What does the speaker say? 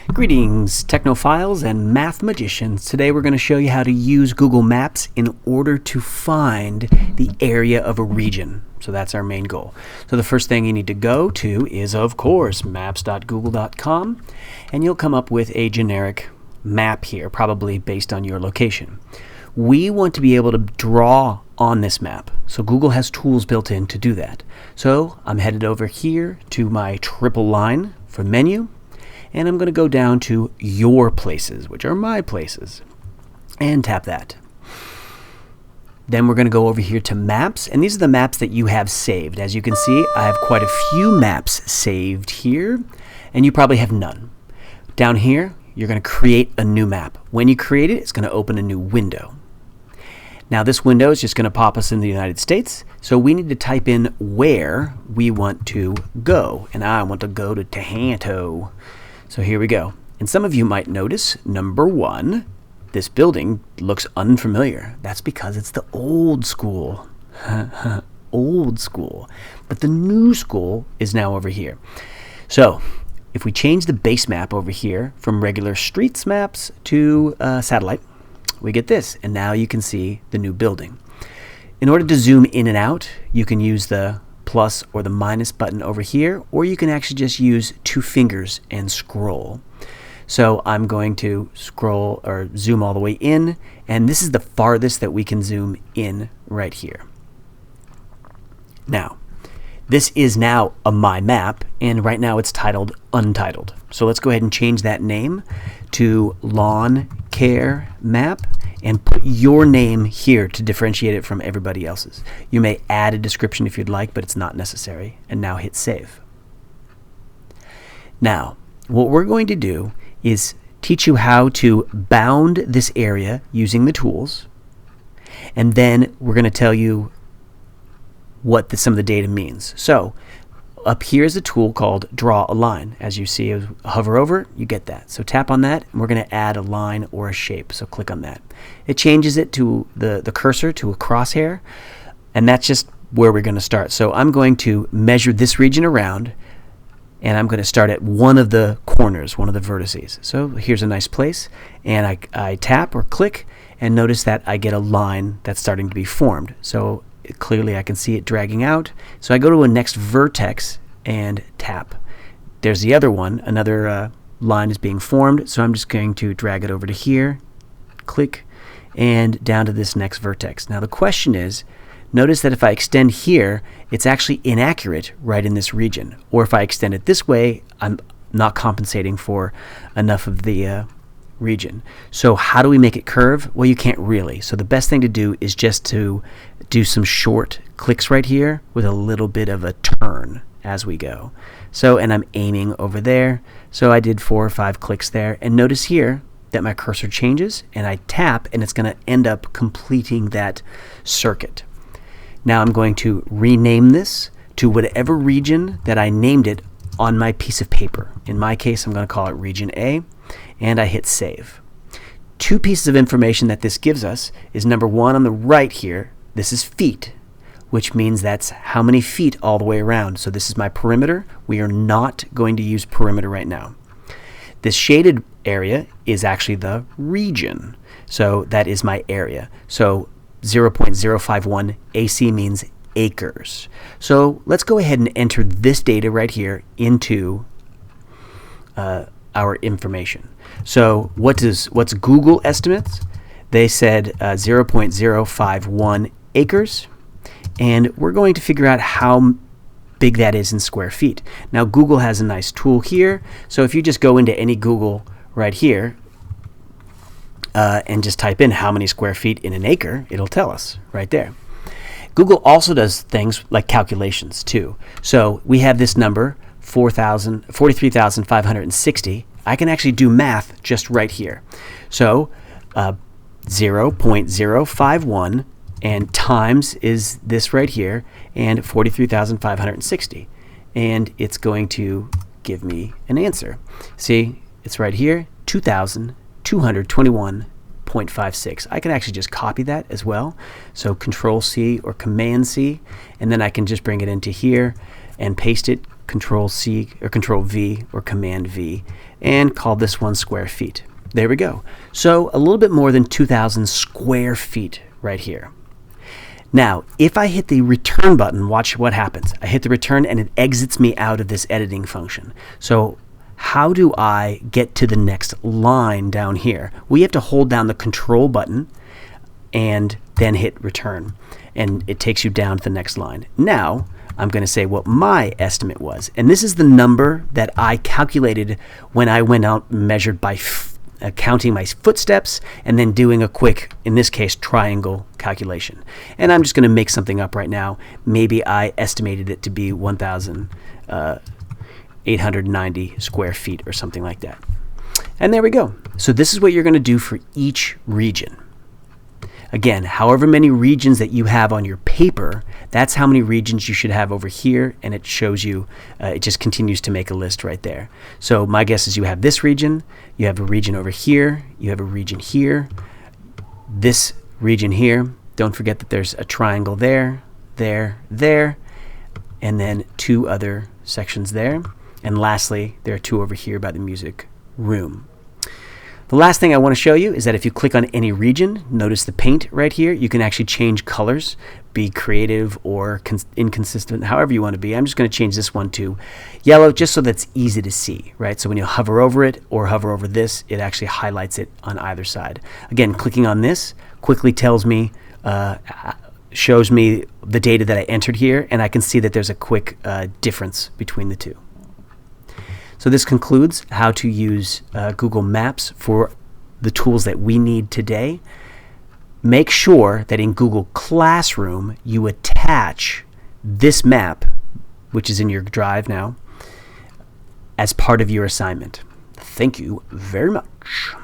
Greetings, technophiles and math magicians. Today we're going to show you how to use Google Maps in order to find the area of a region. So that's our main goal. So the first thing you need to go to is, of course, maps.google.com, and you'll come up with a generic map here, probably based on your location. We want to be able to draw on this map. So Google has tools built in to do that. So I'm headed over here to my triple line for menu. And I'm going to go down to Your Places, which are my places, and tap that. Then we're going to go over here to Maps, and these are the maps that you have saved. As you can see, I have quite a few maps saved here, and you probably have none. Down here, you're going to create a new map. When you create it, it's going to open a new window. Now this window is just going to pop us in the United States, so we need to type in where we want to go, and I want to go to Toronto. So here we go. And some of you might notice, number one, this building looks unfamiliar. That's because it's the old school. Old school. But the new school is now over here. So if we change the base map over here from regular streets maps to satellite, we get this. And now you can see the new building. In order to zoom in and out, you can use the plus or the minus button over here, or you can actually just use two fingers and scroll. So I'm going to scroll or zoom all the way in, and this is the farthest that we can zoom in right here. Now, this is now a My Map, and right now it's titled Untitled. So let's go ahead and change that name to Lawn Care Map, and put your name here to differentiate it from everybody else's. You may add a description if you'd like, but it's not necessary. And now hit save. Now, what we're going to do is teach you how to bound this area using the tools, and then we're going to tell you what some of the data means. So up here is a tool called Draw a Line. As you see, hover over it, you get that. So tap on that, and we're going to add a line or a shape. So click on that. It changes it to the cursor to a crosshair, and that's just where we're going to start. So I'm going to measure this region around, and I'm going to start at one of the corners, one of the vertices. So here's a nice place, and I tap or click, and notice that I get a line that's starting to be formed. So clearly I can see it dragging out. So I go to a next vertex and tap. There's the other one. Another line is being formed. So I'm just going to drag it over to here, click, and down to this next vertex. Now the question is, notice that if I extend here, it's actually inaccurate right in this region. Or if I extend it this way, I'm not compensating for enough of the region. So how do we make it curve? Well, you can't really. So the best thing to do is just to do some short clicks right here with a little bit of a turn as we go. So, and I'm aiming over there. So I did 4 or 5 clicks there, and notice here that my cursor changes, and I tap, and it's going to end up completing that circuit. Now I'm going to rename this to whatever region that I named it on my piece of paper. In my case, I'm going to call it Region A, and I hit save. 2 pieces of information that this gives us is, number one, on the right here, this is feet, which means that's how many feet all the way around. So this is my perimeter. We are not going to use perimeter right now. This shaded area is actually the region. So that is my area. So 0.051 AC means acres. So let's go ahead and enter this data right here into our information. So what's Google estimates? They said 0.051 acres, and we're going to figure out how big that is in square feet. Now Google has a nice tool here, so if you just go into any Google right here and just type in how many square feet in an acre, it'll tell us right there. Google also does things like calculations too. So we have this number 43,560. I can actually do math just right here. So 0.051 and times is this right here, and 43,560, and it's going to give me an answer. See, it's right here, 2,221.6 0.56. I can actually just copy that as well. So Control C or Command C, and then I can just bring it into here and paste it, Control C or Control V or Command V, and call this one square feet. There we go. So a little bit more than 2,000 square feet right here. Now, if I hit the return button, watch what happens. I hit the return and it exits me out of this editing function. So how do I get to the next line down here? We have to hold down the control button and then hit return, and it takes you down to the next line. Now, I'm going to say what my estimate was. And this is the number that I calculated when I went out and measured by counting my footsteps and then doing a quick, in this case, triangle calculation. And I'm just going to make something up right now. Maybe I estimated it to be 1,890 square feet or something like that. And there we go. So this is what you're going to do for each region. Again, however many regions that you have on your paper, that's how many regions you should have over here, and it shows you, it just continues to make a list right there. So my guess is you have this region, you have a region over here, you have a region here, this region here. Don't forget that there's a triangle there, there, there, and then 2 other sections there. And lastly, there are 2 over here by the music room. The last thing I want to show you is that if you click on any region, notice the paint right here, you can actually change colors, be creative or inconsistent, however you want to be. I'm just going to change this one to yellow just so that's easy to see, right? So when you hover over it or hover over this, it actually highlights it on either side. Again, clicking on this quickly tells me, shows me the data that I entered here, and I can see that there's a quick difference between the two. So this concludes how to use Google Maps for the tools that we need today. Make sure that in Google Classroom you attach this map, which is in your drive now, as part of your assignment. Thank you very much.